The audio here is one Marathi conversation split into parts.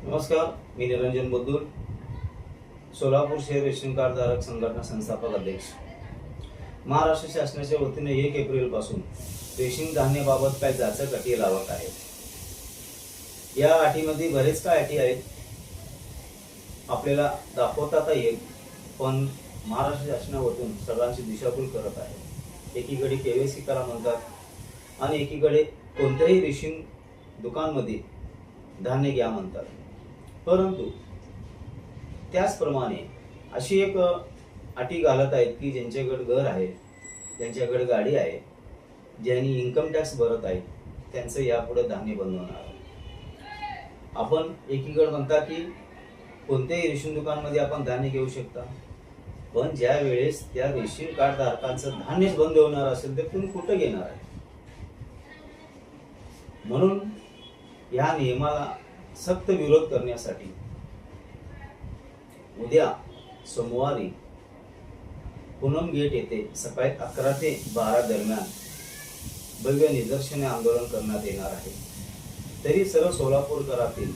नमस्कार, मी निरंजन बुद्दुल, सोलापूर शहर रेशन कार्ड धारक संघटना संस्थापक अध्यक्ष. महाराष्ट्र शासनाच्या वतीने 1 एप्रिल पासून रेशन धान्याबाबत काय जाचक अटी लावत आहेत. या अटीमध्ये बरेच काय अटी आहेत आपल्याला दाखवता येईल, पण महाराष्ट्र शासनावरून सगळ्यांची दिशाभूल करत आहे. एकीकडे केवायसी करा म्हणतात आणि एकीकडे कोणत्याही रेशन दुकानमध्ये धान्य घ्या म्हणतात. परंतु त्याचप्रमाणे अशी एक अटी घालत आहेत की ज्यांच्याकडे घर आहे, ज्यांच्याकडे गाडी आहे, ज्यांनी इन्कम टॅक्स भरत आहेत, त्यांचं यापुढे धान्य बंद होणार आहे. आपण एकीकडे म्हणता की कोणत्याही रेशन दुकानमध्ये आपण धान्य घेऊ शकता, पण ज्या वेळेस त्या रेशन कार्ड धारकांचं धान्यच बंद होणार असेल तर तुम्ही कुठं घेणार आहे. म्हणून या नियमाला सक्त विरोध करण्यासाठी उद्या सोमवारी पूनम गेट येथे सकाळी 11 ते 12 दरम्यान भव्य निदर्शने आंदोलन करण्यात येणार आहे. तरी सर्व सोलापूरकरातील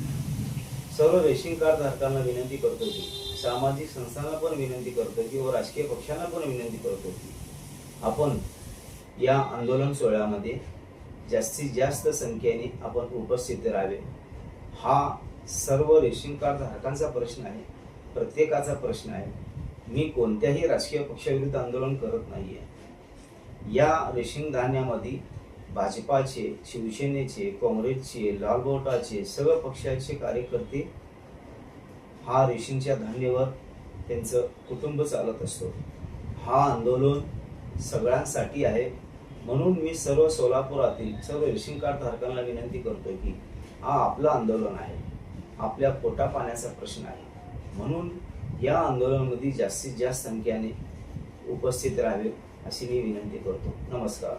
सर्व रेशन कार्ड धारकांना विनंती करतो की, सामाजिक संस्थांना पण विनंती करतो की व राजकीय पक्षांना पण विनंती करतो की आपण या आंदोलन सोहळ्यामध्ये जास्तीत जास्त संख्येने आपण उपस्थित राहावे. हा सर्व रेशन कार्ड धारकांचा प्रश्न आहे, प्रत्येकाचा प्रश्न आहे. मी कोणत्याही राजकीय पक्षाविरुद्ध आंदोलन करत नाहीये. या रेशन धान्यामध्ये भाजपाचे, शिवसेनेचे, काँग्रेसचे, लालबोटाचे सर्व पक्षाचे कार्यकर्ते हा रेशनच्या धान्यावर त्यांचं कुटुंब चालत असतो. हा आंदोलन सगळ्यांसाठी आहे. म्हणून मी सर्व सोलापुरातील सर्व रेशन कार्ड धारकांना विनंती करतो की हा आपलं आंदोलन आहे, आपल्या पोटा पाण्याचा प्रश्न आहे. म्हणून या आंदोलनामध्ये जास्तीत जास्त संख्येने उपस्थित राहावे अशी मी विनंती करतो. नमस्कार.